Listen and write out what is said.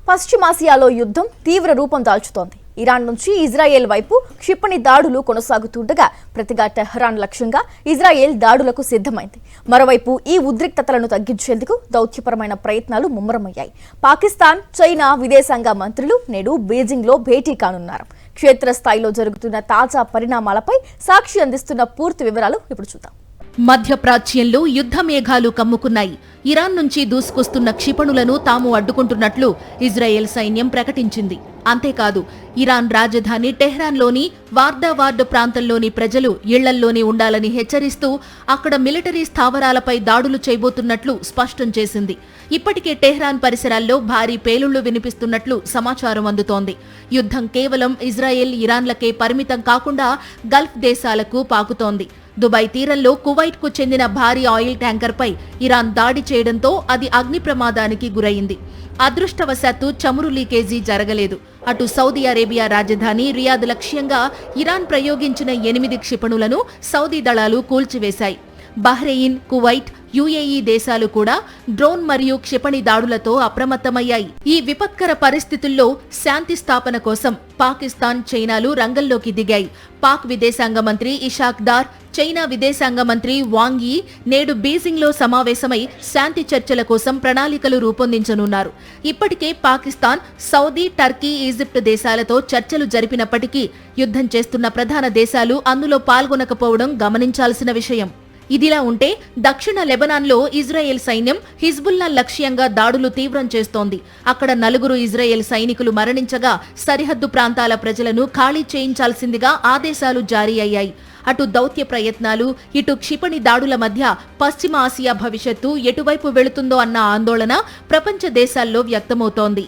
పశ్చిమాసియాలో యుద్ధం తీవ్ర రూపం దాల్చుతోంది. ఇరాన్ నుంచి ఇజ్రాయెల్ వైపు క్షిపణి దాడులు కొనసాగుతుండగా ప్రతిగా టెహ్రాన్ లక్ష్యంగా ఇజ్రాయెల్ దాడులకు సిద్ధమైంది. మరోవైపు ఈ ఉద్రిక్తతలను తగ్గించేందుకు దౌత్యపరమైన ప్రయత్నాలు ముమ్మరమయ్యాయి. పాకిస్తాన్, చైనా విదేశాంగ మంత్రులు నేడు బీజింగ్లో భేటీ కానున్నారు. క్షేత్రస్థాయిలో జరుగుతున్న తాజా పరిణామాలపై సాక్షి అందిస్తున్న పూర్తి వివరాలు ఇప్పుడు చూద్దాం. మధ్యప్రాచ్యంలో యుద్ధ మేఘాలు కమ్ముకున్నాయి. ఇరాన్ నుంచి దూసుకొస్తున్న క్షిపణులను తాము అడ్డుకుంటున్నట్లు ఇజ్రాయెల్ సైన్యం ప్రకటించింది. అంతేకాదు, ఇరాన్ రాజధాని టెహ్రాన్లోని వార్దావార్డ్ ప్రాంతంలోని ప్రజలు ఇళ్లల్లోనే ఉండాలని హెచ్చరిస్తూ అక్కడ మిలిటరీ స్థావరాలపై దాడులు చేయబోతున్నట్లు స్పష్టం చేసింది. ఇప్పటికే టెహ్రాన్ పరిసరాల్లో భారీ పేలుళ్లు వినిపిస్తున్నట్లు సమాచారం అందుతోంది. యుద్ధం కేవలం ఇజ్రాయెల్, ఇరాన్లకే పరిమితం కాకుండా గల్ఫ్ దేశాలకు పాకుతోంది. దుబాయ్ తీరంలో కువైట్ కు చెందిన భారీ ఆయిల్ ట్యాంకర్పై ఇరాన్ దాడి చేయడంతో అది అగ్ని ప్రమాదానికి గురైంది. అదృష్టవశాత్తు చమురు లీకేజీ జరగలేదు. అటు సౌదీ అరేబియా రాజధాని రియాద్ లక్ష్యంగా ఇరాన్ ప్రయోగించిన 8 క్షిపణులను సౌదీ దళాలు కూల్చివేశాయి. బహ్రెయిన్, కువైట్, యుఏఈ దేశాలు కూడా డ్రోన్ మరియు క్షిపణి దాడులతో అప్రమత్తమయ్యాయి. ఈ విపత్కర పరిస్థితుల్లో శాంతి స్థాపన కోసం పాకిస్తాన్, చైనాలు రంగంలోకి దిగాయి. పాక్ విదేశాంగ మంత్రి ఇషాక్ దార్, చైనా విదేశాంగ మంత్రి వాంగ్ యీ నేడు బీజింగ్లో సమావేశమై శాంతి చర్చల కోసం ప్రణాళికలు రూపొందించనున్నారు. ఇప్పటికే పాకిస్తాన్, సౌదీ, టర్కీ, ఈజిప్ట్ దేశాలతో చర్చలు జరిపినప్పటికీ యుద్ధం చేస్తున్న ప్రధాన దేశాలు అందులో పాల్గొనకపోవడం గమనించాల్సిన విషయం. ఇదిలా ఉంటే దక్షిణ లెబనాన్లో ఇజ్రాయెల్ సైన్యం హిజ్బుల్లా లక్ష్యంగా దాడులు తీవ్రం చేస్తోంది. అక్కడ 4 ఇజ్రాయెల్ సైనికులు మరణించగా సరిహద్దు ప్రాంతాల ప్రజలను ఖాళీ చేయించాల్సిందిగా ఆదేశాలు జారీ అయ్యాయి. అటు దౌత్య ప్రయత్నాలు, ఇటు క్షిపణి దాడుల మధ్య పశ్చిమ ఆసియా భవిష్యత్తు ఎటువైపు వెళుతుందో అన్న ఆందోళన ప్రపంచ దేశాల్లో వ్యక్తమవుతోంది.